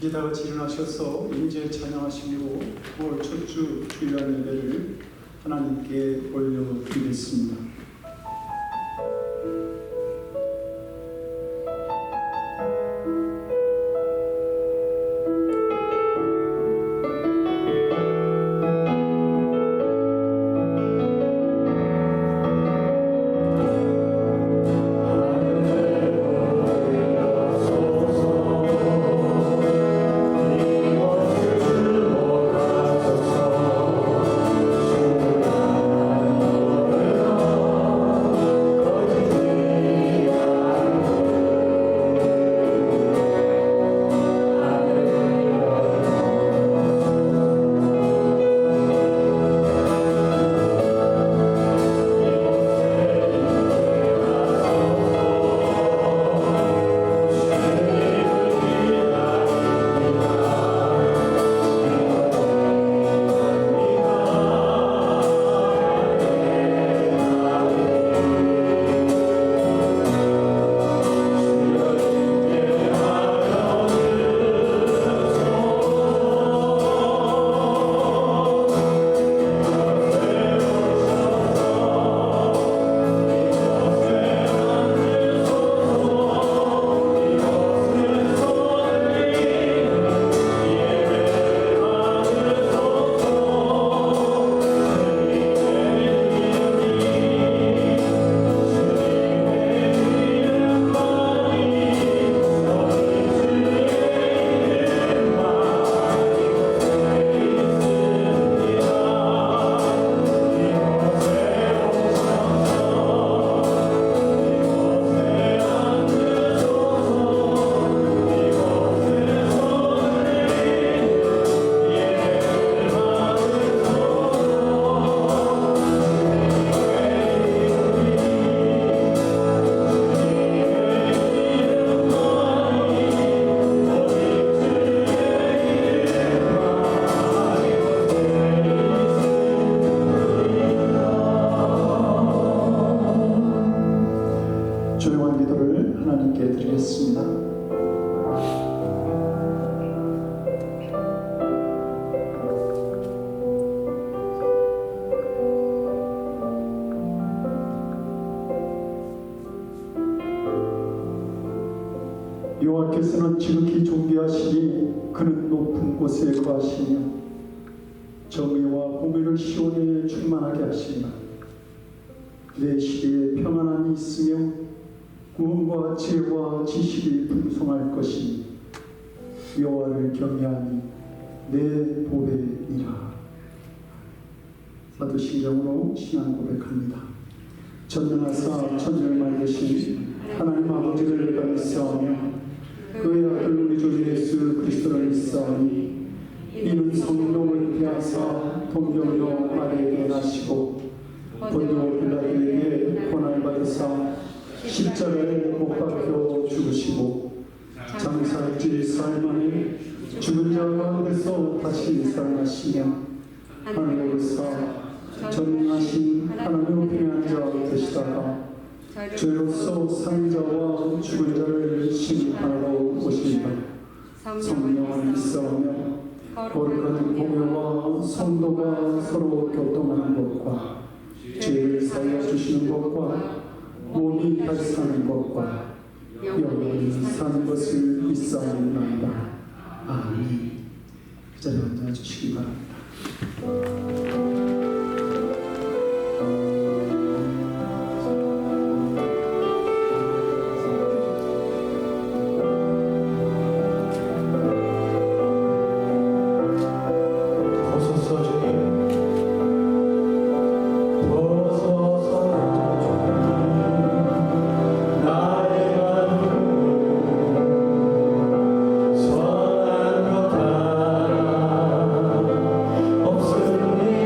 이제 다 같이 일어나셔서 임재 찬양하시고 9월 첫주 주일날 예배를 하나님께 올려드리겠습니다. 조용한 기도를 하나님께 드리겠습니다. 여호와께서는 지극히 존귀하시니 그는 높은 곳에 거하시며 정의와 공의를 시온에 충만하게 하시며 내 시대에 평안함이 있으며 구원과 지혜와 지식이 풍성할 것이니 여호와를 경외하니 내 보배이라. 사도신경으로 신앙 고백합니다. 전능하사 천지를 만드신 하나님 아버지를 내가 믿사오며 그의 아들 우리 주 예수 그리스도를 믿사오니 이는 성령을 폐하사 동정녀 마리아에게 나시고 본디오 빌라도에게 고난을 받으사 십자가에 못 박혀 죽으시고 장사일주일 사흘 만에 죽은 자 가운데서 다시 살아나시며 하늘에 오르사 전능하신 하나님의 평안한 자 되시다가 죄로서 살인자와 죽은 자를 심판하러 오시리라. 성령을 믿사오며 거룩한 공회와 성도가 서로 교통하는 것과 죄를 사하여 주시는 것과 몸이 다시 사는 것과 영원히 사는 것을 믿사옵나이다. 아멘. 그 자리에 앉아주시기 바랍니다. 없으니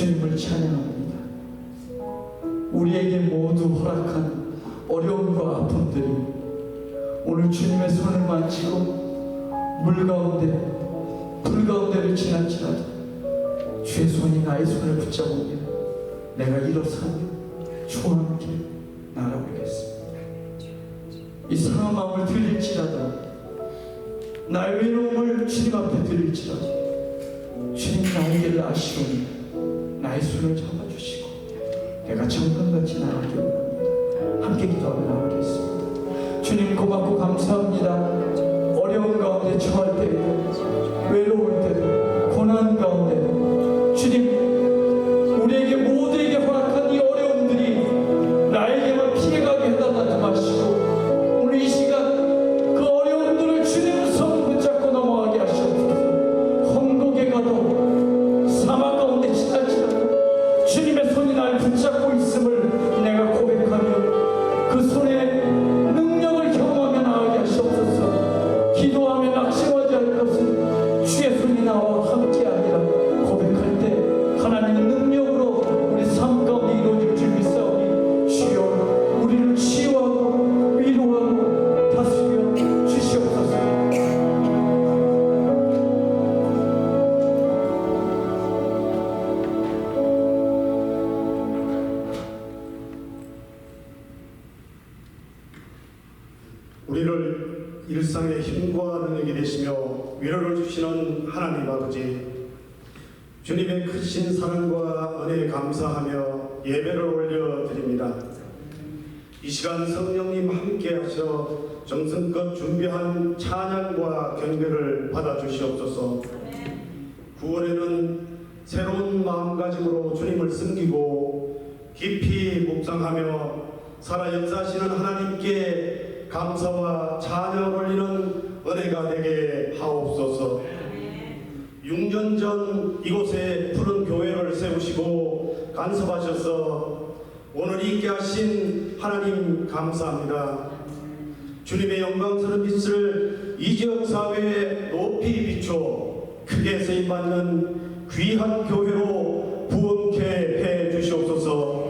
주님을 찬양합니다. 우리에게 모두 허락한 어려움과 아픔들이 오늘 주님의 손을 만지고 물 가운데 불 가운데를 지날지라도 주의 손이 나의 손을 붙잡으며 내가 일어서며 주와 함께 날아오겠습니다. 이 상한 마음을 들릴지라도 나의 외로움을 주님 앞에 드릴지라도 주님 나에게를 아시오니 나의 손을 잡아주시고 내가 정금같이 나가기 원합니다. 함께 기도하며 나가겠습니다. 주님 고맙고 감사합니다. 어려운 가운데 처할 때에 외로울 때도 고난 가운데 주님 우리에게 모두에게 허락한 이 어려움들이 나에게만 피해가게 해달라지 마시고 오늘 이 시간 그 어려움들을 주님 손 붙잡고 넘어가게 하시옵소서. 험곡에 가도 사막 가운데 지날지라도 주님의 손이 날 붙잡고 있음을 내가 고백하며 그 손에 능력을 경험하며 나가게 하시옵소서. 기도하며 낙심하지 않을 것은 주의 손이 나와 함께 아니라 고백할 때 하나님의 능력으로 우리 삶 가운데 이루어질 줄 믿사오니 주여 우리를 치유하고 위로하고 다스려 주시옵소서. 우리를 일상의 힘과 능력이 되시며 위로를 주시는 하나님 아버지, 주님의 크신 사랑과 은혜에 감사하며 예배를 올려드립니다. 이 시간 성령님 함께 하셔 정성껏 준비한 찬양과 경배를 받아주시옵소서. 구원에는 새로운 마음가짐으로 주님을 섬기고 깊이 묵상하며 살아 역사하시는 하나님께 감사와 찬양을 올리는 은혜가 되게 하옵소서. 6년 전 이곳에 푸른 교회를 세우시고 간섭하셔서 오늘 있게 하신 하나님 감사합니다. 주님의 영광스러운 빛을 이 지역 사회에 높이 비춰 크게 쓰임받는 귀한 교회로 부흥케 해 주시옵소서.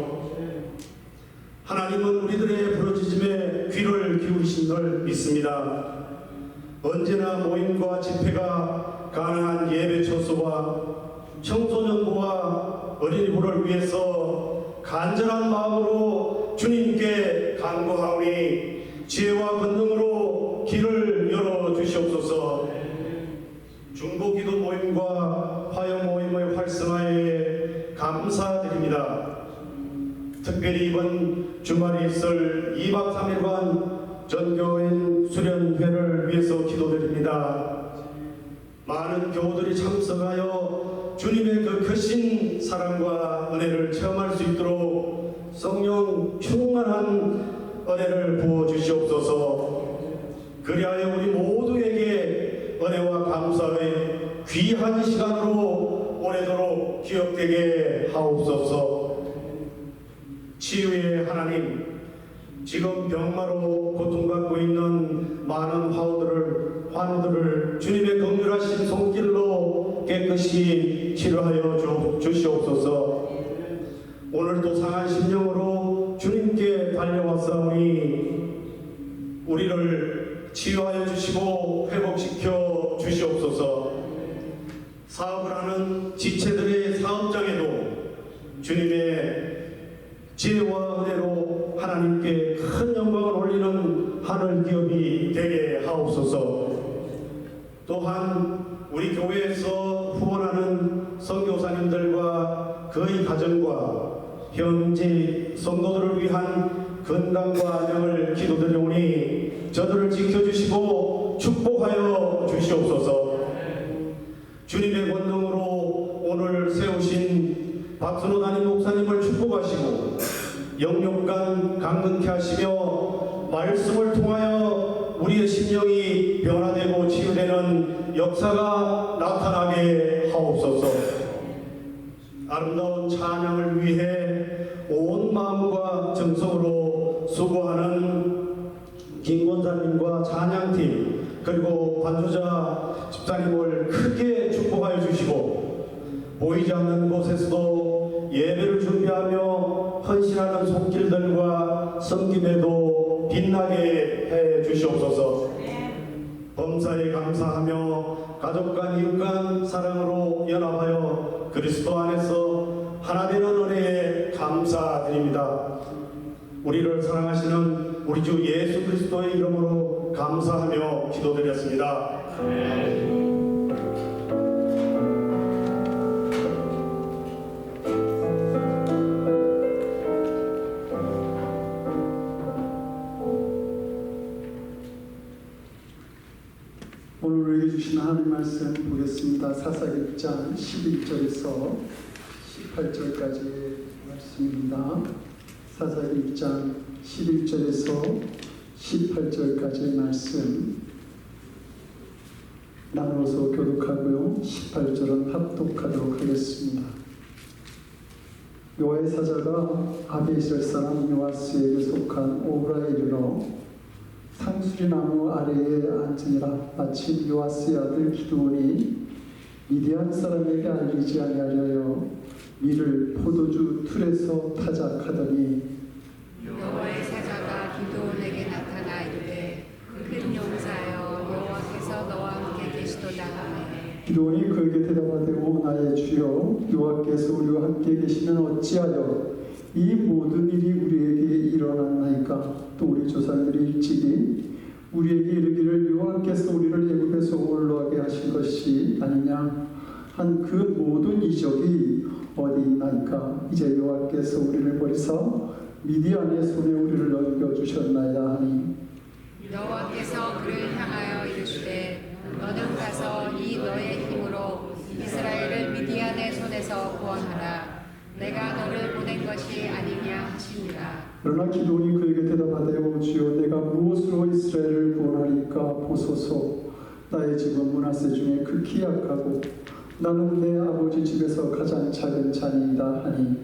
하나님은 우리들의 부르짖음에 귀를 기울이신 걸 믿습니다. 언제나 모임과 집회가 가능한 예배 처소와 청소년부와 어린이부를 위해서 간절한 마음으로 주님께 간구하오니 지혜와 권능으로 길을 열어주시옵소서. 중보기도 모임과 화요 모임의 활성화에 감사드립니다. 특별히 이번 주말에 있을 2박 3일간 전교인 수련회를 위해서 기도드립니다. 많은 교우들이 참석하여 주님의 그 크신 사랑과 은혜를 체험할 수 있도록 성령 충만한 은혜를 부어주시옵소서. 그리하여 우리 모두에게 은혜와 감사의 귀한 시간으로 오래도록 기억되게 하옵소서. 치유의 하나님, 지금 병마로 고통받고 있는 많은 환우들을 주님의 긍휼하신 손길로 깨끗이 치료하여 주시옵소서. 오늘도 상한 심령으로 주님께 달려왔사오니 우리를 치유하여 주시고 회복시켜 주시옵소서. 사업을 하는 지체들의 사업장에도 주님의 지혜와 은혜로 하나님께 큰 영광을 올리는 하늘 기업이 되게 하옵소서. 또한 우리 교회에서 후원하는 선교사님들과 그의 가정과 현재 성도들을 위한 건강과 안녕을 기도드리오니 저들을 지켜주시고 축복하여 주시옵소서. 주님의 권능으로 오늘 세우신 박순호 담임 목사님을 축복하시고 영육간 강건케 하시며 말씀을 통하여 우리의 심령이 변화되고 치유되는 역사가 나타나게 하옵소서. 아름다운 찬양을 위해 온 마음과 정성으로 수고하는 김권사님과 찬양팀 그리고 반주자 집사님을 크게 축복하여 주시고 보이지 않는 곳에서도 예배를 준비하며 헌신하는 손길들과 섬김에도 빛나게 해 주시옵소서. 범사에 감사하며 가족 간 이웃 간 사랑으로 연합하여 그리스도 안에서 하나 되는 은혜에 감사드립니다. 우리를 사랑하시는 우리 주 예수 그리스도의 이름으로 감사하며 기도드렸습니다. 오늘 우리에게 주신 하나님 말씀 보겠습니다. 사사기 6장 11절에서 18절까지 말씀입니다. 사사기 6장 11절에서 18절까지의 말씀 나누어서 교독하고요. 18절은 합독하도록 하겠습니다. 여호와의 사자가 아비에셀 사람 요아스에게 속한 오브라에 이르러 상수리 나무 아래에 앉으니라. 마침 요아스의 아들 기드온이 미디안 사람에게 알리지 아니하려 밀을 포도주 틀에서 타작하더니 여호와의 사자가 기드온에게 나타나 이르되 큰 용사여 여호와께서 너와 함께 계시도다 하매 기드온이 그에게 대답하되 오 나의 주여 여호와께서 우리와 함께 계시면 어찌하여 이 모든 일이 우리에게 일어났나이까. 또 우리 조상들이 일찍이 우리에게 이르기를 여호와께서 우리를 애굽에서 올라가게 하신 것이 아니냐 한 그 모든 이적이 어디 있나이까. 이제 여호와께서 우리를 버리사 미디안의 손에 우리를 넘겨주셨나이다 하니 여호와께서 그를 향하여 이르시되 너는 가서 이 너의 힘으로 이스라엘을 미디안의 손에서 구원하라. 내가 너를 보낸 것이 아니냐 하시니라. 그러나 기드온이 그에게 대답하되 오 주여 내가 무엇으로 이스라엘을 구원하리까. 보소서 나의 집은 므낫세 중에 극히 약하고 나는 내 아버지 집에서 가장 작은 자니이다 하니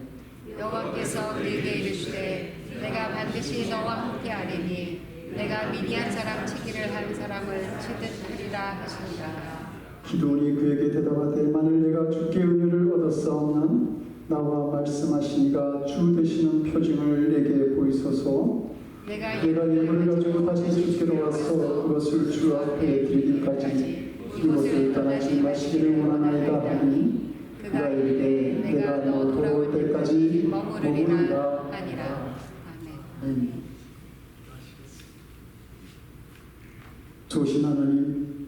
여호와께서 그에게 이르시되 내가 반드시 너와 함께 하리니 내가 미디안 사람 치기를 한 사람을 치듯 하리라 하시니라. 기드온이 그에게 대답하되 만일 내가 주께 은혜를 얻었사오면 나와 말씀하시니가 주 되시는 표징을 내게 보이소서. 내가 예물을 가지고 다시 주께로 와서 그것을 주 앞에 드리기까지 이곳을 떠나지 마시기를 원하나이다 하니 그가 이르되 내가 너 돌아올 때까지 머무르리라 하니라. 아멘. 좋으신 하나님,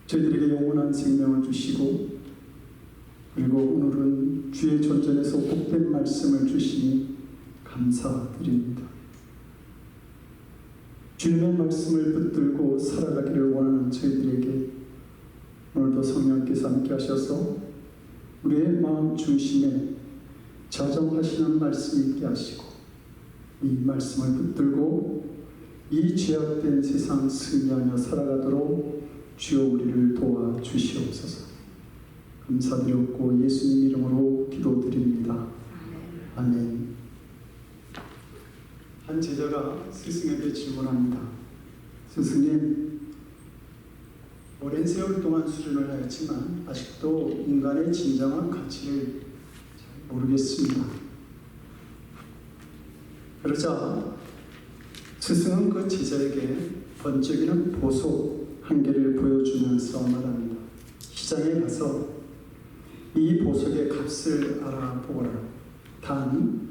저희들에게 영원한 생명을 주시고 그리고 오늘은 주의 전전에서 복된 말씀을 주시니 감사드립니다. 주님의 말씀을 붙들고 살아가기를 원하는 저희들에게 오늘도 성령께서 함께 하셔서 우리의 마음 중심에 자정하시는 말씀 있게 하시고 이 말씀을 붙들고 이 죄악된 세상 승리하며 살아가도록 주여 우리를 도와주시옵소서. 감사드렸고 예수님 이름으로 기도드립니다. 아멘. 한 제자가 스승에게 질문합니다. 스승님, 오랜 세월 동안 수련을 하였지만 아직도 인간의 진정한 가치를 잘 모르겠습니다. 그러자 스승은 그 제자에게 번쩍이는 보석 한 개를 보여주면서 말합니다. 시장에 가서 이 보석의 값을 알아보거라. 단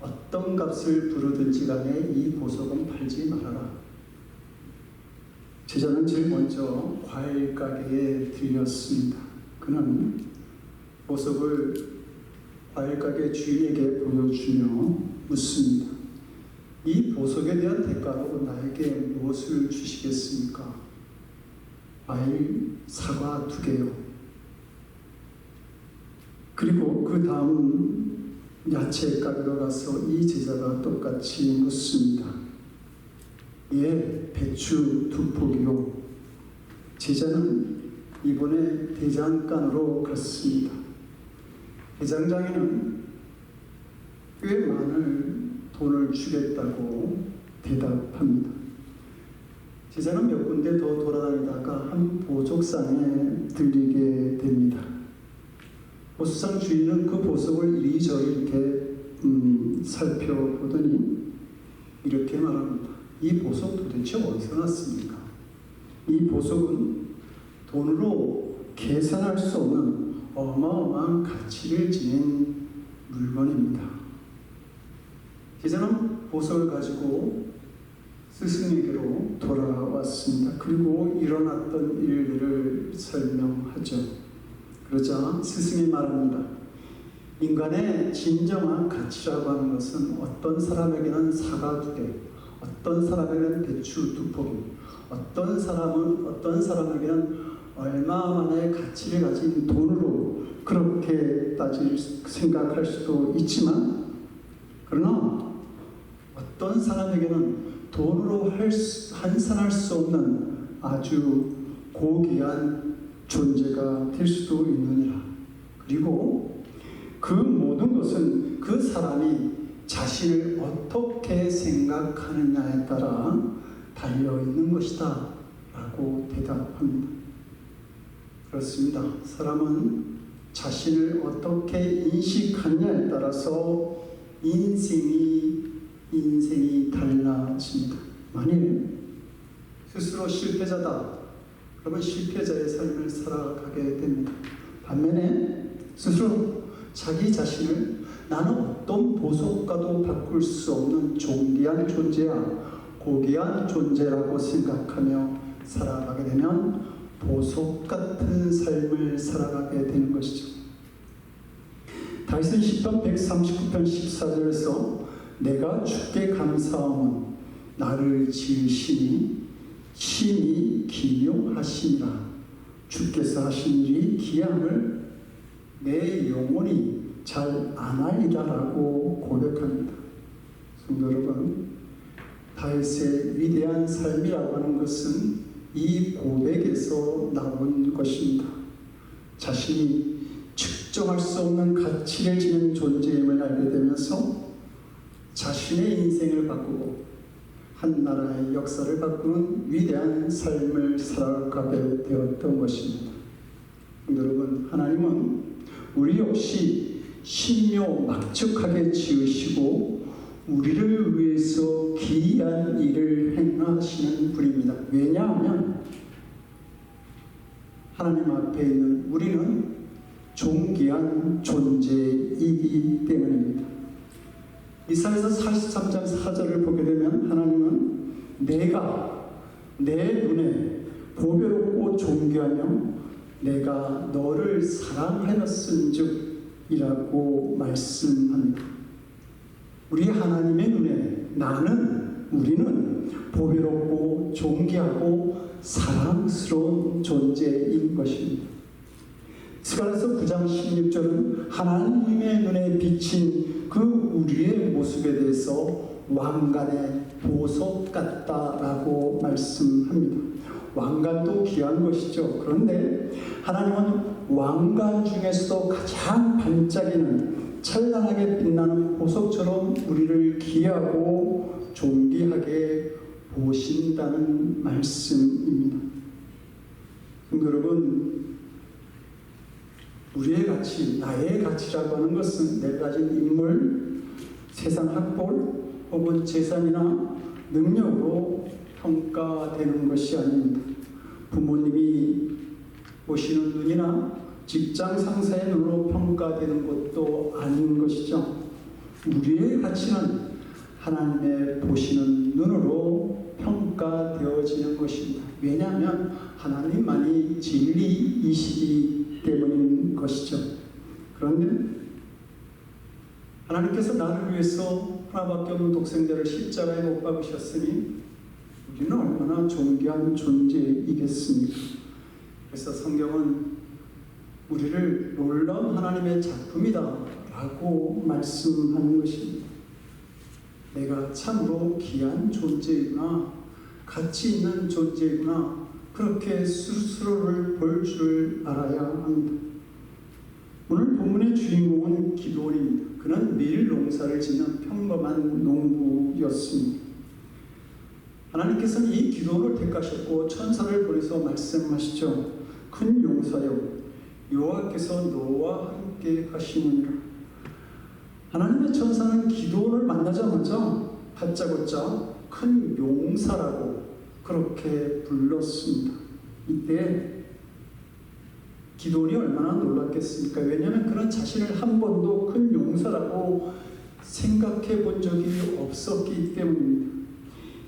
어떤 값을 부르든지 간에 이 보석은 팔지 말아라. 제자는 제일 먼저 과일 가게에 들렸습니다. 그는 보석을 과일 가게 주인에게 보여주며 묻습니다. 이 보석에 대한 대가로 나에게 무엇을 주시겠습니까? 과일, 사과 2개요. 그리고 그 다음 야채 가게로 가서 이 제자가 똑같이 묻습니다. 예, 배추 2포기요. 제자는 이번에 대장간으로 갔습니다. 대장장이는 꽤 많은 돈을 주겠다고 대답합니다. 제자는 몇 군데 더 돌아다니다가 한 보족상에 들리게 됩니다. 보석상 주인은 그 보석을 이리저리 이렇게 살펴보더니 이렇게 말합니다. 이 보석 도대체 어디서 났습니까? 이 보석은 돈으로 계산할 수 없는 어마어마한 가치를 지닌 물건입니다. 제자는 보석을 가지고 스승에게로 돌아왔습니다. 그리고 일어났던 일들을 설명하죠. 그러자 스승이 말합니다. 인간의 진정한 가치라고 하는 것은 어떤 사람에게는 사과 2개, 어떤 사람에게는 배추 2포기, 어떤 사람에게는 얼마만의 가치를 가진 돈으로 그렇게 생각할 수도 있지만, 그러나 어떤 사람에게는 돈으로 환산할 수 없는 아주 고귀한 존재가 될 수도 있느니라. 그리고 그 모든 것은 그 사람이 자신을 어떻게 생각하느냐에 따라 달려있는 것이다 라고 대답합니다. 그렇습니다. 사람은 자신을 어떻게 인식하느냐에 따라서 인생이 달라집니다. 만일 스스로 실패자다, 그러면 실패자의 삶을 살아가게 됩니다. 반면에 스스로 자기 자신을 나는 어떤 보석과도 바꿀 수 없는 존귀한 존재야, 고귀한 존재라고 생각하며 살아가게 되면 보석 같은 삶을 살아가게 되는 것이죠. 다윗은 시편 139편 14절에서 내가 주께 감사함은 나를 지으시니 심히 기묘하시니라. 주께서 하신 일이 기함을 내 영혼이 잘 아나이다 라고 고백합니다. 성도 여러분, 다윗의 위대한 삶이라고 하는 것은 이 고백에서 나온 것입니다. 자신이 측정할 수 없는 가치를 지닌 존재임을 알게 되면서 자신의 인생을 바꾸고 한 나라의 역사를 바꾸는 위대한 삶을 살아가게 되었던 것입니다. 여러분, 하나님은 우리 역시 신묘막측하게 지으시고 우리를 위해서 기이한 일을 행하시는 분입니다. 왜냐하면 하나님 앞에 있는 우리는 존귀한 존재이기 때문입니다. 이사야서 43장 4절을 보게 되면 하나님은 내가 내 눈에 보배롭고 존귀하며 내가 너를 사랑하였은즉 이라고 말씀합니다. 우리 하나님의 눈에 우리는 보배롭고 존귀하고 사랑스러운 존재인 것입니다. 스가랴서 9장 16절은 하나님의 눈에 비친 그 우리의 모습에 대해서 왕관의 보석 같다라고 말씀합니다. 왕관도 귀한 것이죠. 그런데 하나님은 왕관 중에서도 가장 반짝이는 찬란하게 빛나는 보석처럼 우리를 귀하고 존귀하게 보신다는 말씀입니다. 여러분, 우리의 가치, 나의 가치라고 하는 것은 내가 가진 인물, 세상 학벌 혹은 재산이나 능력으로 평가되는 것이 아닙니다. 부모님이 보시는 눈이나 직장 상사의 눈으로 평가되는 것도 아닌 것이죠. 우리의 가치는 하나님의 보시는 눈으로 평가되어지는 것입니다. 왜냐하면 하나님만이 진리이시기 때문인 것이죠. 그런데 하나님께서 나를 위해서 하나밖에 없는 독생자를 십자가에 못 박으셨으니 우리는 얼마나 존귀한 존재이겠습니까? 그래서 성경은 우리를 놀라운 하나님의 작품이다 라고 말씀하는 것입니다. 내가 참으로 귀한 존재이구나, 가치 있는 존재이구나, 그렇게 스스로를 볼 줄 알아야 합니다. 오늘 본문의 주인공은 기드온입니다. 그는 밀 농사를 짓는 평범한 농부였습니다. 하나님께서는 이 기드온을 택하셨고 천사를 보내서 말씀하시죠. 큰 용사여, 여호와께서 너와 함께 가시느니라. 하나님의 천사는 기도를 만나자마자 다짜고짜 큰 용사라고 그렇게 불렀습니다. 이때 기도원이 얼마나 놀랐겠습니까? 왜냐하면 그런 자신을 한 번도 큰 용사라고 생각해 본 적이 없었기 때문입니다.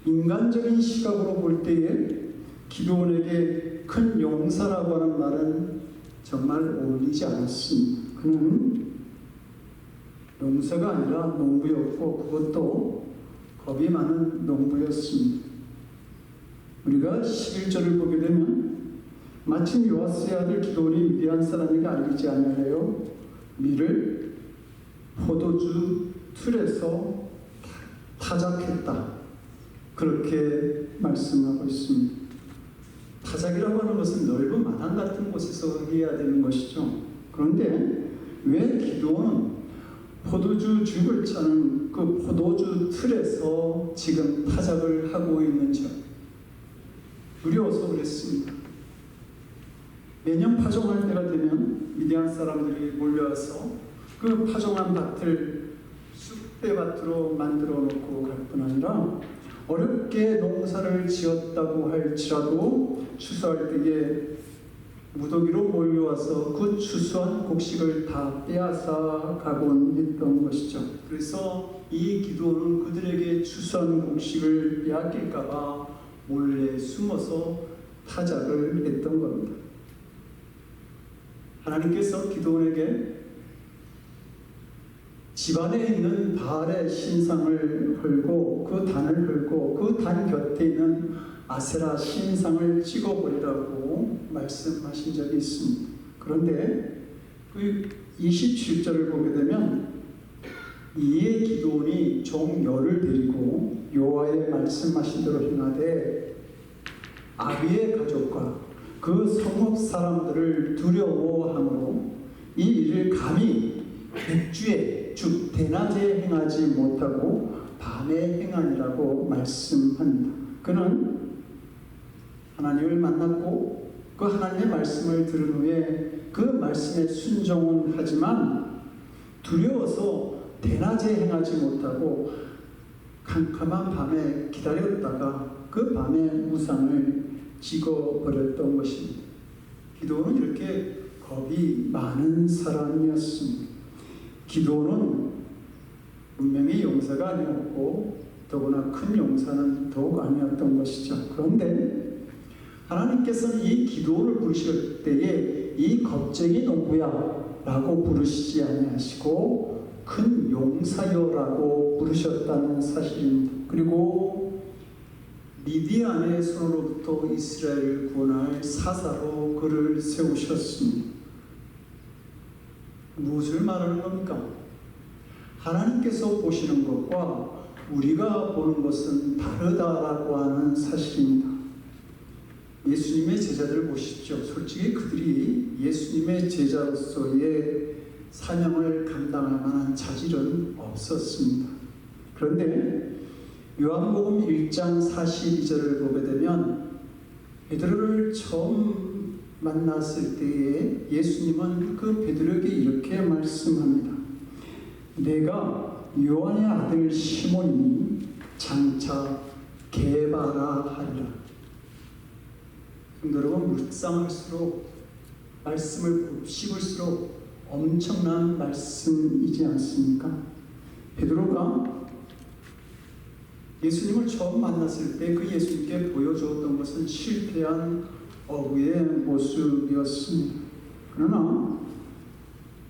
인간적인 시각으로 볼 때에 기도원에게 큰 용사라고 하는 말은 정말 어울리지 않았습니다. 그는 용사가 아니라 농부였고 그것도 겁이 많은 농부였습니다. 우리가 11절을 보게 되면 마침 요아스의 아들 기도원이 미디안 사람에게 알리지 아니하여 밀을 포도주 틀에서 타작했다. 그렇게 말씀하고 있습니다. 타작이라고 하는 것은 넓은 마당 같은 곳에서 해야 되는 것이죠. 그런데 왜 기도원은 포도주 죽을 차는 그 포도주 틀에서 지금 타작을 하고 있는지 두려워서 그랬습니다. 매년 파종할 때가 되면 미디안 사람들이 몰려와서 그 파종한 밭을 쑥대밭으로 만들어 놓고 갈 뿐 아니라 어렵게 농사를 지었다고 할지라도 추수할 때에 무더기로 몰려와서 그 추수한 곡식을 다 빼앗아 가곤 했던 것이죠. 그래서 이 기도는 그들에게 추수한 곡식을 빼앗길까 봐 몰래 숨어서 타작을 했던 겁니다. 하나님께서 기도원에게 집안에 있는 바알의 신상을 헐고 그 단을 헐고 그 단 곁에 있는 아세라 신상을 찍어버리라고 말씀하신 적이 있습니다. 그런데 그 27절을 보게 되면 이에 기도원이 종 열을 데리고 여호와의 말씀하신 대로 행하되 아비의 가족과 그 성읍 사람들을 두려워함으로 이 일을 감히 백주에 즉 대낮에 행하지 못하고 밤에 행하니라고 말씀합니다. 그는 하나님을 만났고 그 하나님의 말씀을 들은 후에 그 말씀에 순종은 하지만 두려워서 대낮에 행하지 못하고 캄캄한 밤에 기다렸다가 그 밤에 우상을 찍어버렸던 것입니다. 기도는 이렇게 겁이 많은 사람이었습니다. 기도는 분명히 용사가 아니었고 더구나 큰 용사는 더욱 아니었던 것이죠. 그런데 하나님께서는 이 기도를 부르실 때에 이 겁쟁이 농부야 라고 부르시지 아니하시고 큰 용사여라고 부르셨다는 사실입니다. 그리고 미디안의 손으로부터 이스라엘을 구원할 사사로 그를 세우셨습니다. 무엇을 말하는 겁니까? 하나님께서 보시는 것과 우리가 보는 것은 다르다라고 하는 사실입니다. 예수님의 제자들을 보십시오. 솔직히 그들이 예수님의 제자로서의 사명을 감당할 만한 자질은 없었습니다. 그런데 요한복음 1장 42절을 보게 되면 베드로를 처음 만났을 때에 예수님은 그 베드로에게 이렇게 말씀합니다. 내가 요한의 아들 시몬이 장차 게바라 하리라. 여러분, 묵상할수록 말씀을 씹을수록 엄청난 말씀이지 않습니까? 베드로가 예수님을 처음 만났을 때 그 예수님께 보여주었던 것은 실패한 어부의 모습이었습니다. 그러나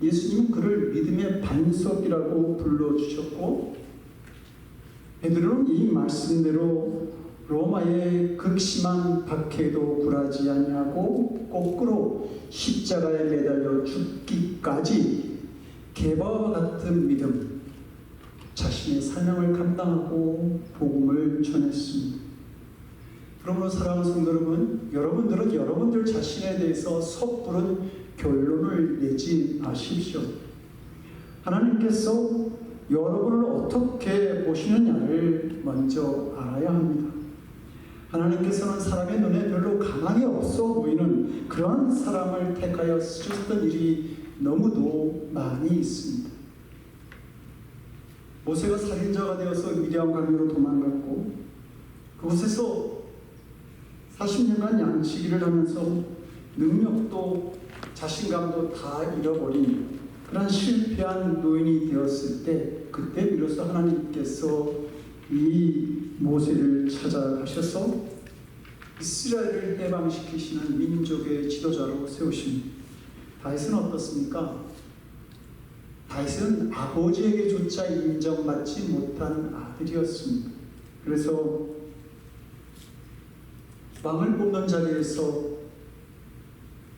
예수님은 그를 믿음의 반석이라고 불러주셨고 베드로는 이 말씀대로 로마의 극심한 박해도 굴하지 아니하고 거꾸로 십자가에 매달려 죽기까지 게바와 같은 믿음, 자신의 사명을 감당하고 복음을 전했습니다. 그러므로 사랑하는 성도 여러분, 여러분들은 여러분들 자신에 대해서 섣부른 결론을 내지 마십시오. 하나님께서 여러분을 어떻게 보시느냐를 먼저 알아야 합니다. 하나님께서는 사람의 눈에 별로 가망이 없어 보이는 그런 사람을 택하여 쓰셨던 일이 너무도 많이 있습니다. 모세가 살인자가 되어서 미디안 광야로 도망갔고 그곳에서 40년간 양치기를 하면서 능력도 자신감도 다 잃어버린 그런 실패한 노인이 되었을 때 그때 비로소 하나님께서 이 모세를 찾아가셔서 이스라엘을 해방시키시는 민족의 지도자로 세우십니다. 다윗은 어떻습니까? 다윗은 아버지에게조차 인정받지 못한 아들이었습니다. 그래서 왕을 뽑는 자리에서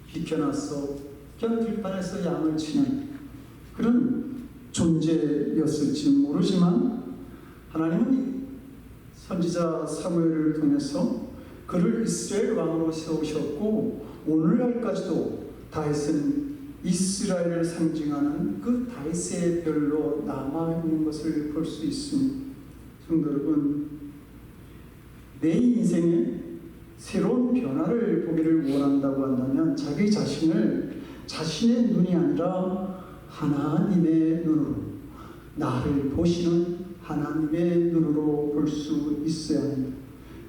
비켜나서 그냥 들판에서 양을 치는 그런 존재였을지 모르지만 하나님은 선지자 사무엘을 통해서 그를 이스라엘 왕으로 세우셨고 오늘날까지도 다윗은 이스라엘을 상징하는 그 다윗의 별로 남아있는 것을 볼 수 있습니다. 성도 여러분, 내 인생에 새로운 변화를 보기를 원한다고 한다면 자기 자신을 자신의 눈이 아니라 하나님의 눈으로, 나를 보시는 하나님의 눈으로 볼 수 있어야 합니다.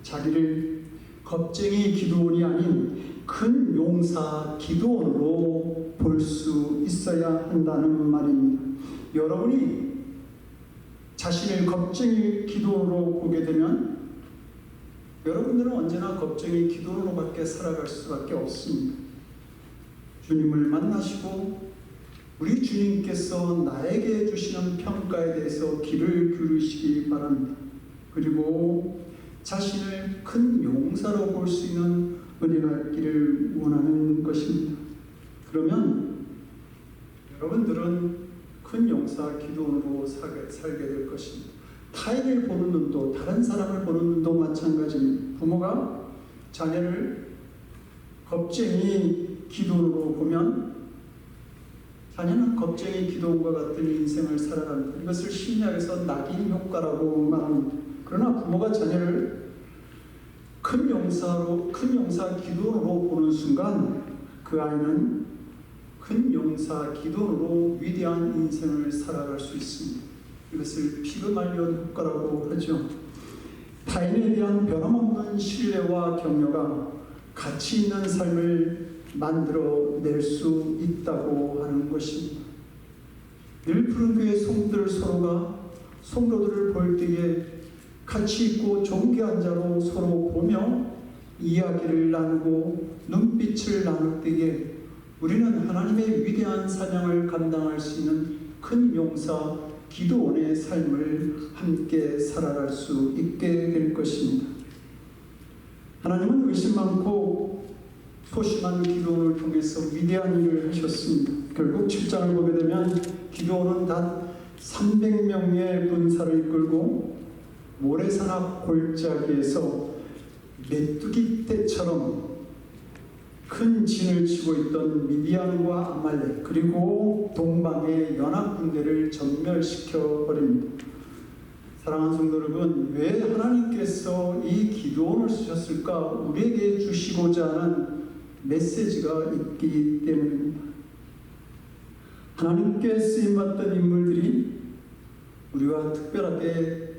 자기를 겁쟁이 기도원이 아닌 큰 용사 기도원으로 볼 수 있어야 한다는 말입니다. 여러분이 자신을 겁쟁이 기도원으로 보게 되면 여러분들은 언제나 겁쟁이 기도원으로밖에 살아갈 수밖에 없습니다. 주님을 만나시고 우리 주님께서 나에게 주시는 평가에 대해서 귀를 기울이시기 바랍니다. 그리고 자신을 큰 용사로 볼 수 있는 은혜가 있기를 원하는 것입니다. 그러면 여러분들은 큰 용사 기도원으로 살게 될 것입니다. 타인을 보는 눈도 다른 사람을 보는 눈도 마찬가지입니다. 부모가 자녀를 겁쟁이 기도원으로 보면 자녀는 겁쟁이 기도원과 같은 인생을 살아갑니다. 이것을 심리학에서 낙인 효과라고 말합니다. 그러나 부모가 자녀를 큰 용사 기도원으로 보는 순간 그 아이는 큰 용사 기도원으로 위대한 인생을 살아갈 수 있습니다. 이것을 피그말리온 효과라고 하죠. 타인에 대한 변함없는 신뢰와 격려가 가치 있는 삶을 만들어낼 수 있다고 하는 것입니다. 늘 푸른 교회 성도들을 볼 때에 가치 있고 존귀한 자로 서로 보며 이야기를 나누고 눈빛을 나눌 때에 우리는 하나님의 위대한 사명을 감당할 수 있는 큰 용사 기도원의 삶을 함께 살아갈 수 있게 될 것입니다. 하나님은 의심 많고 소심한 기도원을 통해서 위대한 일을 하셨습니다. 결국 7장을 보게 되면 기도원은 단 300명의 군사를 이끌고 모래산 앞 골짜기에서 메뚜기 떼처럼 큰 진을 치고 있던 미디안과 아말렉 그리고 동방의 연합군대를 전멸시켜 버립니다. 사랑하는 성도 여러분, 왜 하나님께서 이 기도원을 쓰셨을까? 우리에게 주시고자 하는 메시지가 있기 때문입니다. 하나님께 쓰임받던 인물들이 우리와 특별하게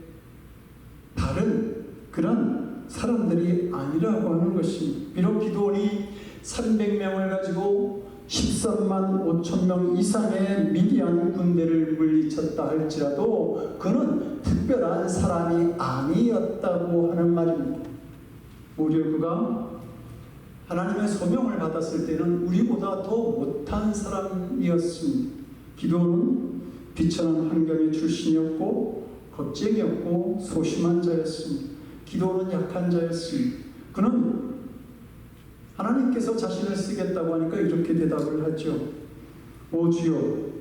다른 그런 사람들이 아니라고 하는 것입니다. 비록 기도원이 300명을 가지고 13만 5천 명 이상의 미디안 군대를 물리쳤다 할지라도 그는 특별한 사람이 아니었다고 하는 말입니다. 오히려 그가 하나님의 소명을 받았을 때는 우리보다 더 못한 사람이었습니다. 기도는 비천한 환경의 출신이었고 겁쟁이였고 소심한 자였습니다. 기도는 약한 자였습니다. 그는 하나님께서 자신을 쓰겠다고 하니까 이렇게 대답을 하죠. 오 주여,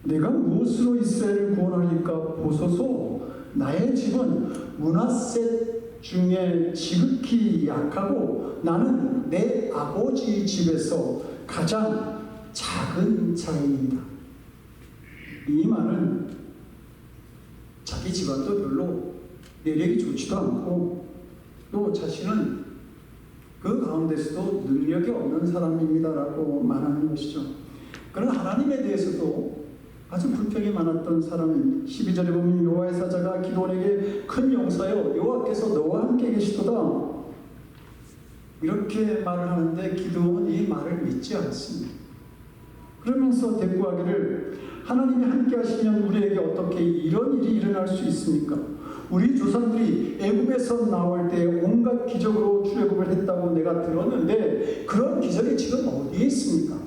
내가 무엇으로 이스라엘을 구원하니까 보소서. 나의 집은 므낫셋 중에 지극히 약하고 나는 내 아버지 집에서 가장 작은 자입니다. 이 말은 자기 집안도 별로 내력이 좋지도 않고 또 자신은 그 가운데서도 능력이 없는 사람입니다라고 말하는 것이죠. 그런 하나님에 대해서도 아주 불평이 많았던 사람입니다. 12절에 보면 여호와의 사자가 기드온에게 큰 용사여 여호와께서 너와 함께 계시도다 이렇게 말을 하는데 기드온이 말을 믿지 않습니다. 그러면서 대꾸하기를 하나님이 함께 하시면 우리에게 어떻게 이런 일이 일어날 수 있습니까? 우리 조상들이 애굽에서 나올 때 온갖 기적으로 출애굽을 했다고 내가 들었는데 그런 기적이 지금 어디에 있습니까?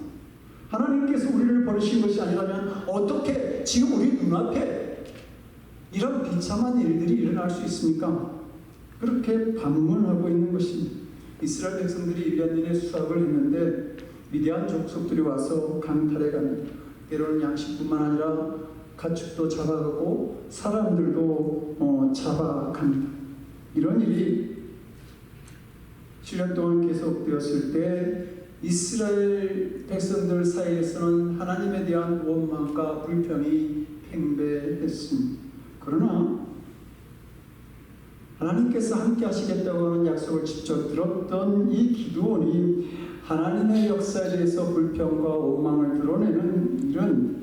하나님께서 우리를 버리신 것이 아니라면 어떻게 지금 우리 눈앞에 이런 비참한 일들이 일어날 수 있습니까? 그렇게 반문하고 있는 것입니다. 이스라엘 백성들이 1년 내내 수확을 했는데 미디안 족속들이 와서 강탈해 갑니다. 때로는 양식뿐만 아니라 가축도 잡아가고 사람들도 잡아갑니다. 이런 일이 7년 동안 계속되었을 때 이스라엘 백성들 사이에서는 하나님에 대한 원망과 불평이 팽배했습니다. 그러나 하나님께서 함께 하시겠다고 하는 약속을 직접 들었던 이 기드온이 하나님의 역사에 대해서 불평과 원망을 드러내는 일은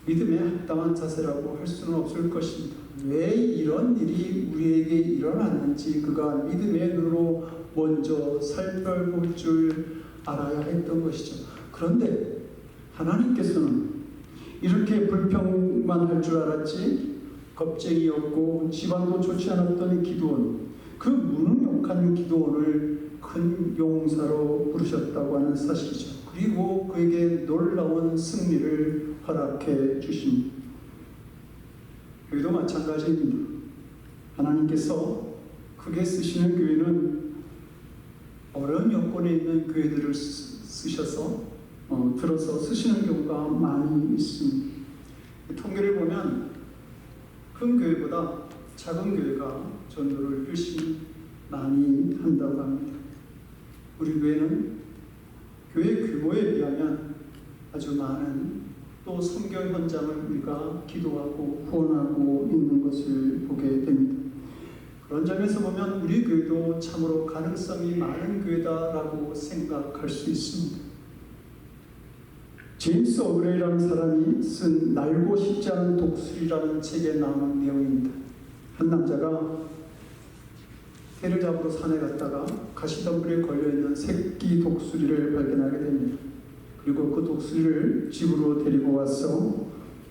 믿음에 합당한 자세라고 할 수는 없을 것입니다. 왜 이런 일이 우리에게 일어났는지 그가 믿음의 눈으로 먼저 살펴볼 줄 알아야 했던 것이죠. 그런데 하나님께서는 이렇게 불평만 할 줄 알았지 겁쟁이였고 집안도 좋지 않았던 기드온, 그 무능력한 기드온을 큰 용사로 부르셨다고 하는 사실이죠. 그리고 그에게 놀라운 승리를 허락해 주십니다. 여기도 마찬가지입니다. 하나님께서 크게 쓰시는 교회는 어려운 여건에 있는 교회들을 쓰셔서 들어서 쓰시는 경우가 많이 있습니다. 통계를 보면 큰 교회보다 작은 교회가 전도를 훨씬 많이 한다고 합니다. 우리 교회는 교회 규모에 비하면 아주 많은 또 선교 현장을 우리가 기도하고 후원하고 있는 것을 보게 됩니다. 그런 점에서 보면 우리 교회도 참으로 가능성이 많은 교회다라고 생각할 수 있습니다. 제임스 어그레이라는 사람이 쓴 날고 싶지 않은 독수리라는 책에 나오는 내용입니다. 한 남자가 새를 잡으러 산에 갔다가 가시덤불에 걸려있는 새끼 독수리를 발견하게 됩니다. 그리고 그 독수리를 집으로 데리고 와서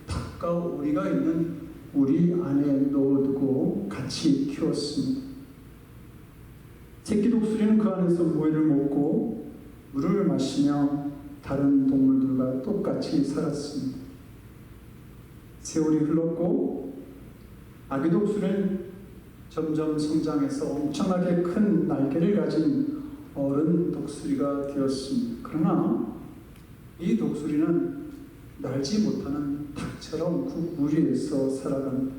닭과 오리가 있는 우리 안에 넣어두고 같이 키웠습니다. 새끼 독수리는 그 안에서 모이를 먹고 물을 마시며 다른 동물들과 똑같이 살았습니다. 세월이 흘렀고 아기 독수리는 점점 성장해서 엄청나게 큰 날개를 가진 어른 독수리가 되었습니다. 그러나 이 독수리는 날지 못하는 닭처럼 무리에서 살아갑니다.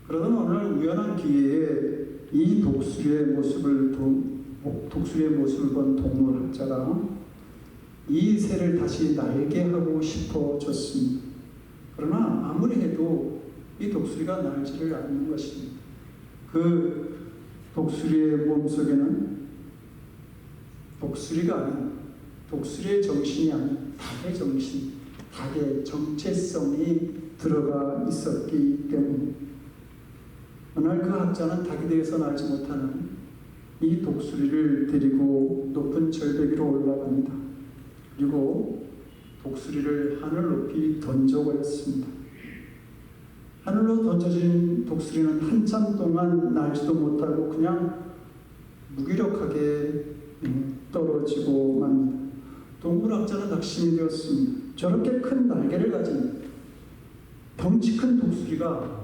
그러던 어느 날 우연한 기회에 이 독수리의 모습을 본 동물학자가 이 새를 다시 날게 하고 싶어졌습니다. 그러나 아무리 해도 이 독수리가 날지를 않는 것입니다. 그 독수리의 몸속에는 독수리가 아닌 독수리의 정신이 아닌 닭의 정신, 닭의 정체성이 들어가 있었기 때문입니다. 어느 날 그 학자는 닭에 대해서 날지 못하는 이 독수리를 데리고 높은 절벽으로 올라갑니다. 그리고 독수리를 하늘 높이 던져버렸습니다. 하늘로 던져진 독수리는 한참 동안 날지도 못하고 그냥 무기력하게 떨어지고 맙니다. 동물학자는 낙심이 되었습니다. 저렇게 큰 날개를 가진 덩치 큰 독수리가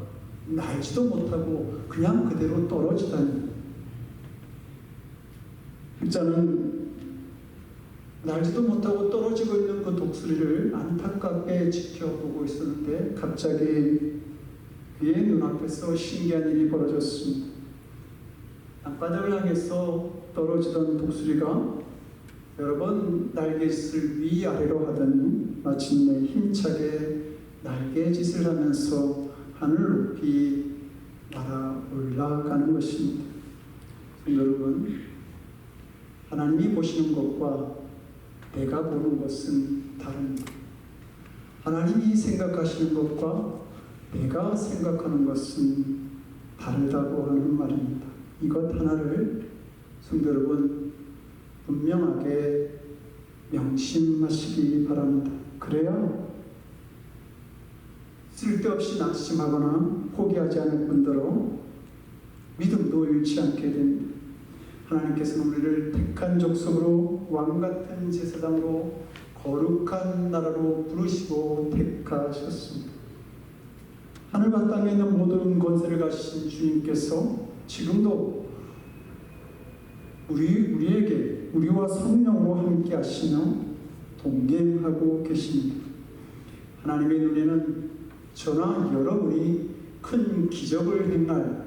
날지도 못하고 그냥 그대로 떨어지다니. 학자는 날지도 못하고 떨어지고 있는 그 독수리를 안타깝게 지켜보고 있었는데 갑자기 그의 눈앞에서 신기한 일이 벌어졌습니다. 땅바닥을 향해서 떨어지던 독수리가 여러 번 날갯짓을 위아래로 하더니 마침내 힘차게 날개짓을 하면서 하늘 높이 날아 올라가는 것입니다. 여러분, 하나님이 보시는 것과 내가 보는 것은 다릅니다. 하나님이 생각하시는 것과 내가 생각하는 것은 다르다고 하는 말입니다. 이것 하나를 성도 여러분 분명하게 명심하시기 바랍니다. 그래야 쓸데없이 낙심하거나 포기하지 않을 뿐더러 믿음도 잃지 않게 됩니다. 하나님께서는 우리를 택한 족속으로 왕같은 제사장으로 거룩한 나라로 부르시고 택하셨습니다. 하늘과 땅에 있는 모든 권세를 가지신 주님께서 지금도 우리에게 우리와 성령으로 함께 하시며 동행하고 계십니다. 하나님의 눈에는 저나 여러분이 큰 기적을 행할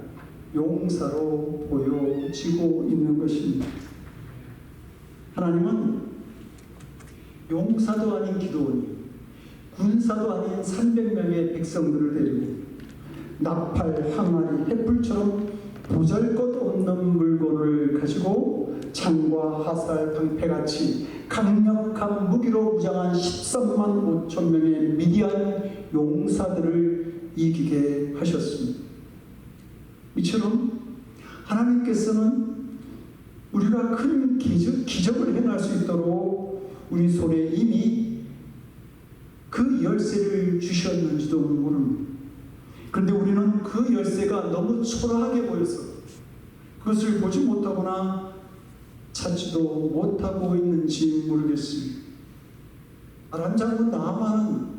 용사로 보여지고 있는 것입니다. 하나님은 용사도 아닌 기도원이, 군사도 아닌 300명의 백성들을 데리고 나팔, 항아리, 횃불처럼 보잘것없는 물건을 가지고 창과 화살, 방패같이 강력한 무기로 무장한 13만 5천 명의 미디안 용사들을 이기게 하셨습니다. 이처럼 하나님께서는 우리가 큰 기적을 행할 수 있도록 우리 손에 이미 그 열쇠를 주셨는지도 모릅니다. 그런데 우리는 그 열쇠가 너무 초라하게 보여서 그것을 보지 못하거나 찾지도 못하고 있는지 모르겠습니다. 아람 장군 나아만은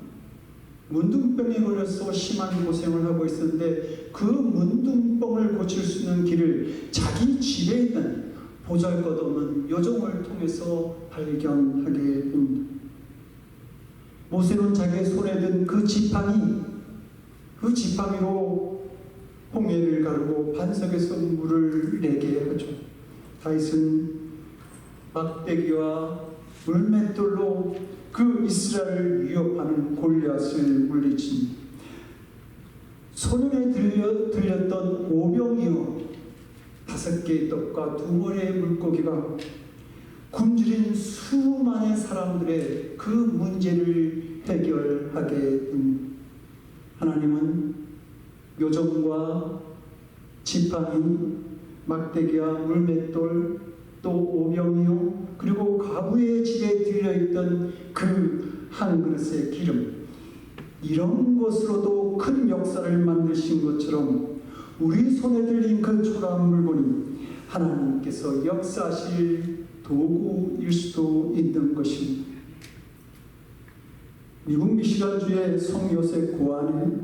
문둥병에 걸려서 심한 고생을 하고 있었는데 그 문둥병을 고칠 수 있는 길을 자기 집에 있는 보잘것없는 여종을 통해서 발견하게 됩니다. 모세는 자기의 손에 든 그 지팡이로 홍해를 가르고 반석에서 물을 내게 하죠. 다윗은 막대기와 물맷돌로 그 이스라엘을 위협하는 골리앗을 물리칩니다. 소년에 들렸던 오병이어 5개의 떡과 2마리의 물고기가 굶주린 수많은 사람들의 그 문제를 해결하게 됩니다. 하나님은 요정과 지팡이, 막대기와 물맷돌, 또 오병이어, 그리고 과부의 집에 들려있던 그 한 그릇의 기름, 이런 것으로도 큰 역사를 만드신 것처럼 우리 손에 들린 그 초라한 물건이 하나님께서 역사하실 도구일 수도 있는 것입니다. 미국 미시간주의 성요셉 고안에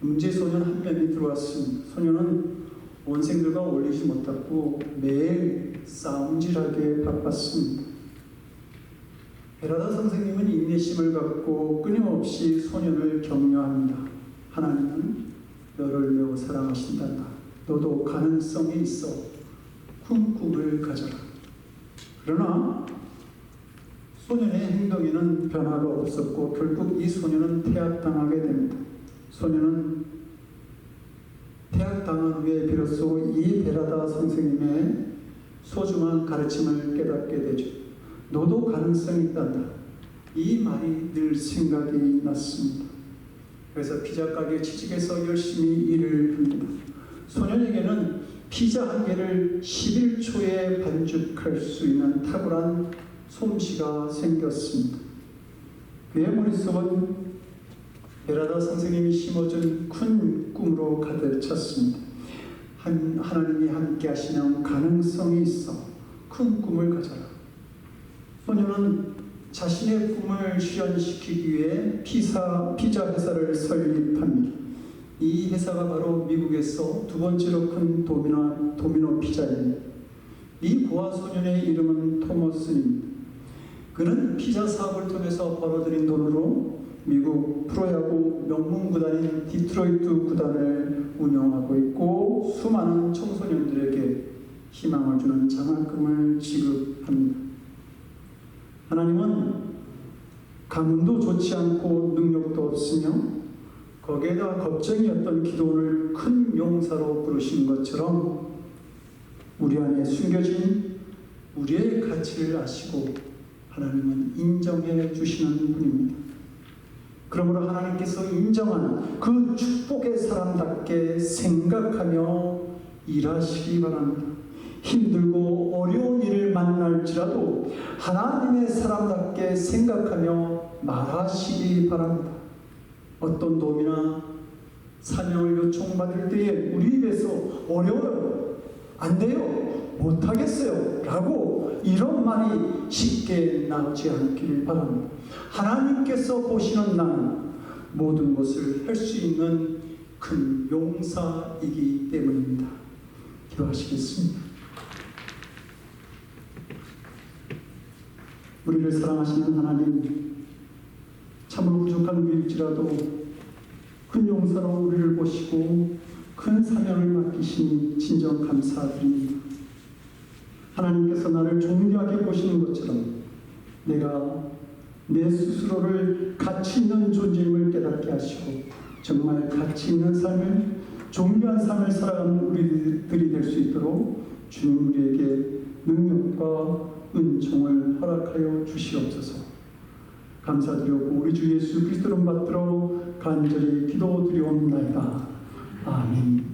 문제소년 한 명이 들어왔습니다. 소년은 원생들과 어울리지 못했고 매일 싸움질하게 바빴습니다. 베라다 선생님은 인내심을 갖고 끊임없이 소년을 격려합니다. 하나님은 너를 매우 사랑하신단다. 너도 가능성이 있어. 큰 꿈을 가져라. 그러나 소년의 행동에는 변화가 없었고 결국 이 소년은 퇴학당하게 됩니다. 소년은 퇴학당한 후에 비로소 이 베라다 선생님의 소중한 가르침을 깨닫게 되죠. 너도 가능성이 있단다. 이 말이 늘 생각이 났습니다. 그래서 피자 가게 취직해서 열심히 일을 합니다. 소년에게는 피자 한 개를 11초에 반죽할 수 있는 탁월한 솜씨가 생겼습니다. 그의 머릿속은 베라다 선생님이 심어준 큰 꿈으로 가득 찼습니다. 하나님이 함께 하시면 가능성이 있어. 큰 꿈을 가져라. 소년은 자신의 꿈을 실현시키기 위해 피자 회사를 설립합니다. 이 회사가 바로 미국에서 2번째로 큰 도미노 피자입니다. 이 고아 소년의 이름은 토머스입니다. 그는 피자 사업을 통해서 벌어들인 돈으로 미국 프로야구 명문구단인 디트로이트 구단을 운영하고 있고 수많은 청소년들에게 희망을 주는 장학금을 지급합니다. 하나님은 가문도 좋지 않고 능력도 없으며 거기에다 겁쟁이였던 기도를 큰 용사로 부르신 것처럼 우리 안에 숨겨진 우리의 가치를 아시고 하나님은 인정해 주시는 분입니다. 그러므로 하나님께서 인정하는 그 축복의 사람답게 생각하며 일하시기 바랍니다. 힘들고 어려운 일을 만날지라도 하나님의 사람답게 생각하며 말하시기 바랍니다. 어떤 도움이나 사명을 요청받을 때에 우리 입에서 어려워요, 안 돼요, 못하겠어요 라고 이런 말이 쉽게 나오지 않기를 바랍니다. 하나님께서 보시는 나는 모든 것을 할 수 있는 큰 용사이기 때문입니다. 기도하시겠습니다. 우리를 사랑하시는 하나님, 참으로 부족한 우리일지라도 큰 용사로 우리를 보시고 큰 사명을 맡기시니 진정 감사드립니다. 하나님께서 나를 존귀하게 보시는 것처럼 내가 내 스스로를 가치 있는 존재임을 깨닫게 하시고 정말 가치 있는 삶을, 존귀한 삶을 살아가는 우리들이 될 수 있도록 주님 우리에게 능력과 은총을 허락하여 주시옵소서. 감사드리고 우리 주 예수 그리스도를 받들어 간절히 기도드리옵나이다. 아멘.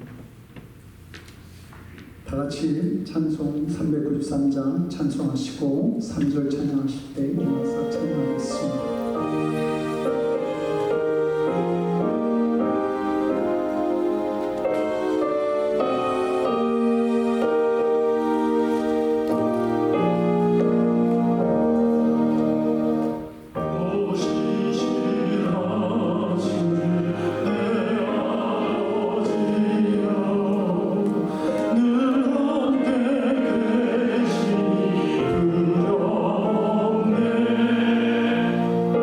다 같이 찬송 393장 찬송하시고 3절 찬양하실 때 일어나서 찬양하겠습니다. 늘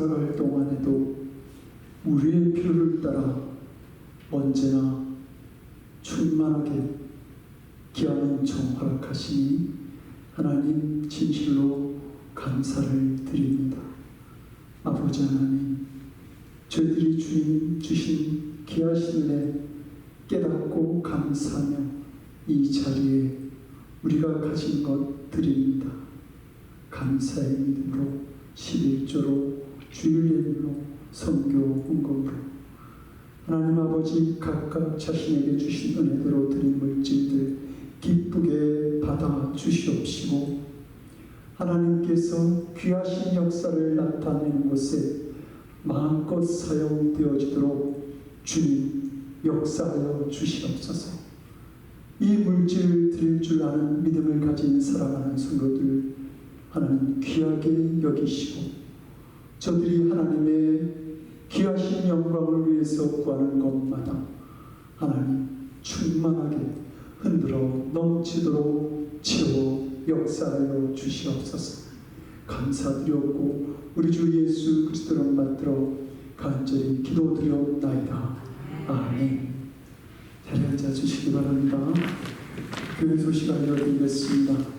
살아갈 동안에도 우리의 필요를 따라 언제나 충만하게 귀한 정 허락하시니 하나님 진실로 감사를 드립니다. 아버지 하나님, 저희들이 주님 주신 귀하신 은혜 깨닫고 감사하며 이 자리에 우리가 가진 것 드립니다. 감사의 믿음으로 11조로 주일 예물로 선교 헌금으로 하나님 아버지 각각 자신에게 주신 은혜대로 드린 물질들 기쁘게 받아 주시옵시고 하나님께서 귀하신 역사를 나타내는 곳에 마음껏 사용되어지도록 주님 역사하여 주시옵소서. 이 물질을 드릴 줄 아는 믿음을 가진 사랑하는 성도들 하나님 귀하게 여기시고 저들이 하나님의 귀하신 영광을 위해서 구하는 것마다 하나님 충만하게 흔들어 넘치도록 채워 역사하여 주시옵소서. 감사드렸고 우리 주 예수 그리스도를 받들어 간절히 기도드렸나이다. 아멘. 자리에 앉아 주시기 바랍니다. 교회 소식 알려드리겠습니다.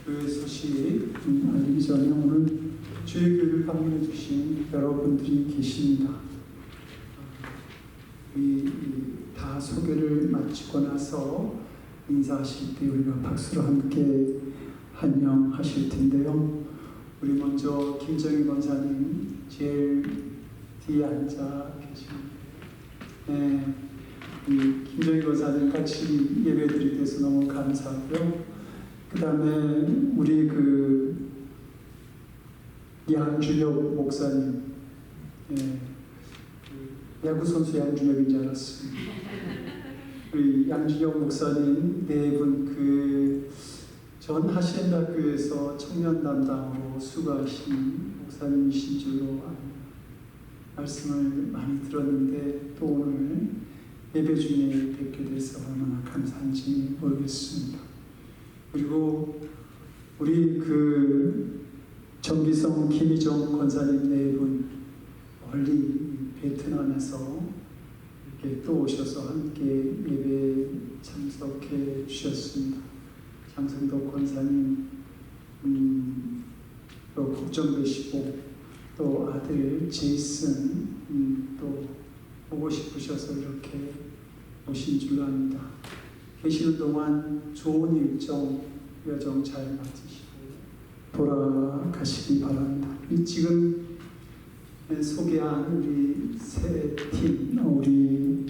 교회 소식 알리기 전에 오늘 주의 교회를 방문해 주신 여러분들이 계십니다. 우리 다 소개를 마치고 나서 인사하실 때 우리가 박수로 함께 환영하실 텐데요. 우리 먼저 김정희 권사님 제일 뒤에 앉아 계십니다. 네, 김정희 권사님 같이 예배드리게 돼서 너무 감사하고요. 그 다음에 우리 양준혁 목사님, 야구선수 양준혁인 줄 알았습니다. 우리 양준혁 목사님 네 분 전 하시엔대학교에서 청년 담당으로 수고하신 목사님이신 줄로 말씀을 많이 들었는데 또 오늘 예배 중에 뵙게 돼서 얼마나 감사한지 모르겠습니다. 그리고 우리 정기성, 김희정 권사님 네 분 멀리 베트남에서 이렇게 또 오셔서 함께 예배 참석해 주셨습니다. 장성덕 권사님 또 걱정되시고 또 아들 제이슨 또 보고 싶으셔서 이렇게 오신 줄 압니다. 계시는 동안 좋은 일정 여정 잘 마치시고 돌아가시기 바랍니다. 지금 소개한 우리 세 팀, 우리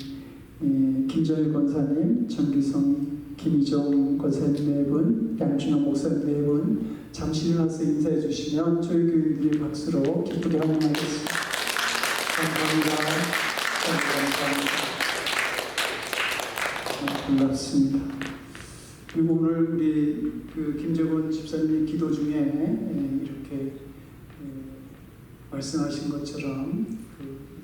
김정일 권사님, 정기성, 김희정 권사님 네 분, 양준영 목사님 네 분 잠시 일어나서 인사해 주시면 저희 교인들이 박수로 기쁘게 환영하겠습니다. 감사합니다. 반갑습니다. 그리고 오늘 우리 김재곤 집사님이 기도 중에 이렇게 말씀하신 것처럼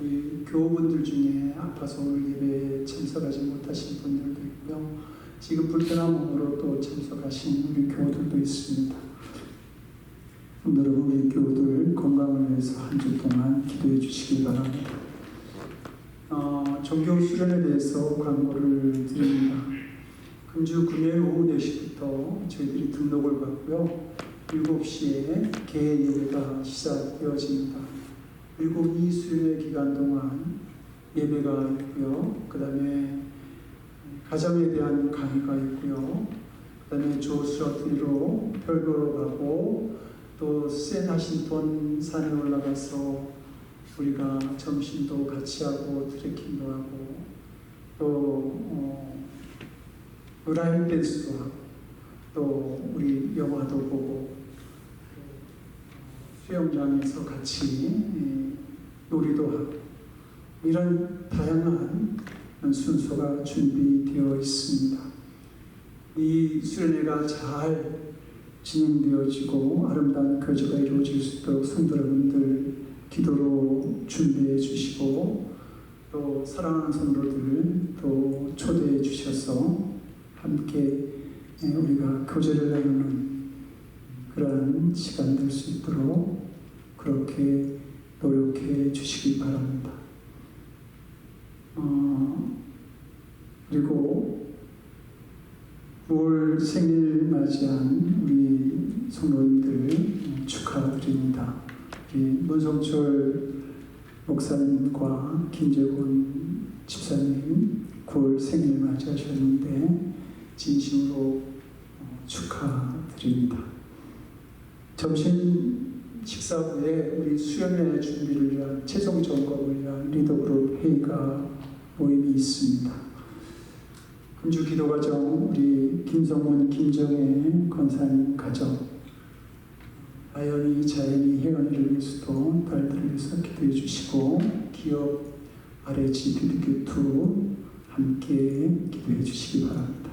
우리 교우분들 중에 아파서 오늘 예배에 참석하지 못하신 분들도 있고요. 지금 불편한 몸으로 또 참석하신 우리 교우들도 있습니다. 여러분 우리 교우들 건강을 위해서 한 주 동안 기도해 주시기 바랍니다. 종교 수련에 대해서 광고를 드립니다. 금주 금요일 오후 4시부터 저희들이 등록을 받고요. 7시에 개회 예배가 시작되어집니다. 그리고 이 수련회 기간 동안 예배가 있고요. 그 다음에 가정에 대한 강의가 있고요. 그 다음에 조수어트리로 별도로 가고 또 샌하신톤 산에 올라가서 우리가 점심도 같이 하고 트레킹도 하고 또 라인 댄스도 하고 또 우리 영화도 보고 수영장에서 같이 놀이도 하고 이런 다양한 순서가 준비되어 있습니다. 이 수련회가 잘 진행되어지고 아름다운 교제가 이루어질 수 있도록 성도 여러분들 기도로 준비해 주시고 또 사랑하는 성도들 또 초대해 주셔서 함께 우리가 교제를 나누는 그러한 시간 될 수 있도록 그렇게 노력해 주시기 바랍니다. 그리고 9월 생일 맞이한 우리 성도님들 축하드립니다. 우리 문성철 목사님과 김재곤 집사님 9월 생일 맞이하셨는데 진심으로 축하드립니다. 점심 식사 후에 우리 수련회 준비를 위한 최종 점검을 위한 리더그룹 회의가 모임이 있습니다. 금주 기도과정 우리 김성문, 김정혜 권사님 가정, 아연이, 자연이, 혜연이를 위해서도 딸들을 위해서 기도해 주시고 기업 RH DDQ2 함께 기도해 주시기 바랍니다.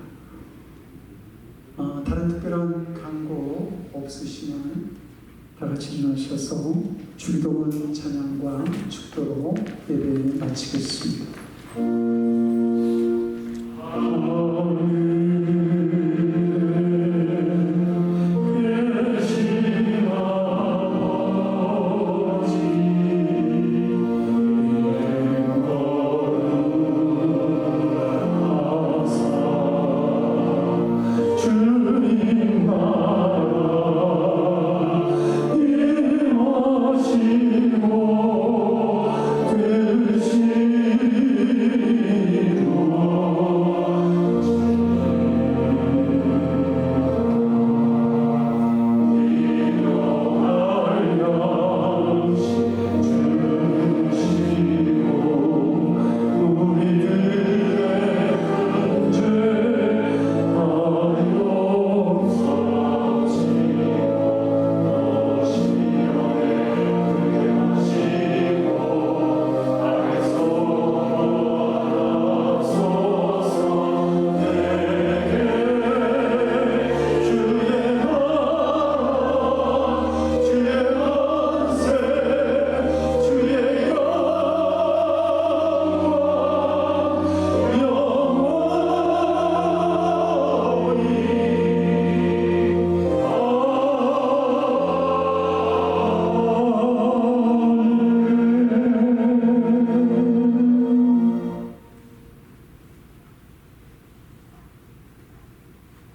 다른 특별한 광고 없으시면 다 같이 일어나셔서 주기도문 찬양과 축도로 예배 마치겠습니다.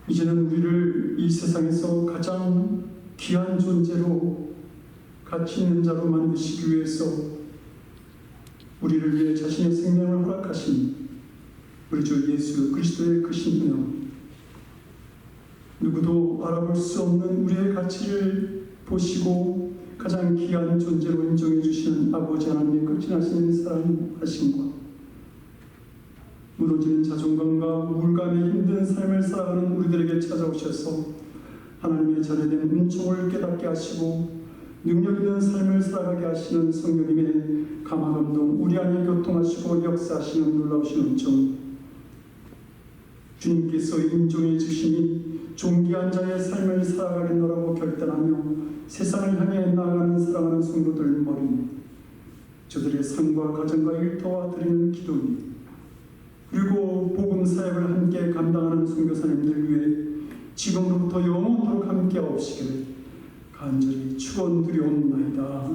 이제는 우리를 이 세상에서 가장 귀한 존재로 가치 있는 자로 만드시기 위해서 우리를 위해 자신의 생명을 허락하신 우리 주 예수 그리스도의 크신 명, 누구도 알아볼 수 없는 우리의 가치를 보시고 가장 귀한 존재로 인정해 주시는 아버지 하나님의 극진하신 사랑하심과 무너지는 자존감과 우울감에 힘든 삶을 살아가는 우리들에게 찾아오셔서 하나님의 자녀된 은총을 깨닫게 하시고 능력 있는 삶을 살아가게 하시는 성령님의 감화감동 우리 안에 교통하시고 역사하시는 놀라우신 은총, 주님께서 인정해 주시니 존귀한 자의 삶을 살아가겠노라고 결단하며 세상을 향해 나아가는 사랑하는 성도들 머리, 저들의 삶과 가정과 일터와 드리는 기도니, 그리고 복음 사역을 함께 감당하는 선교사님들 위해 지금부터 영원토록 함께 하옵시기를 간절히 축원드리옵나이다.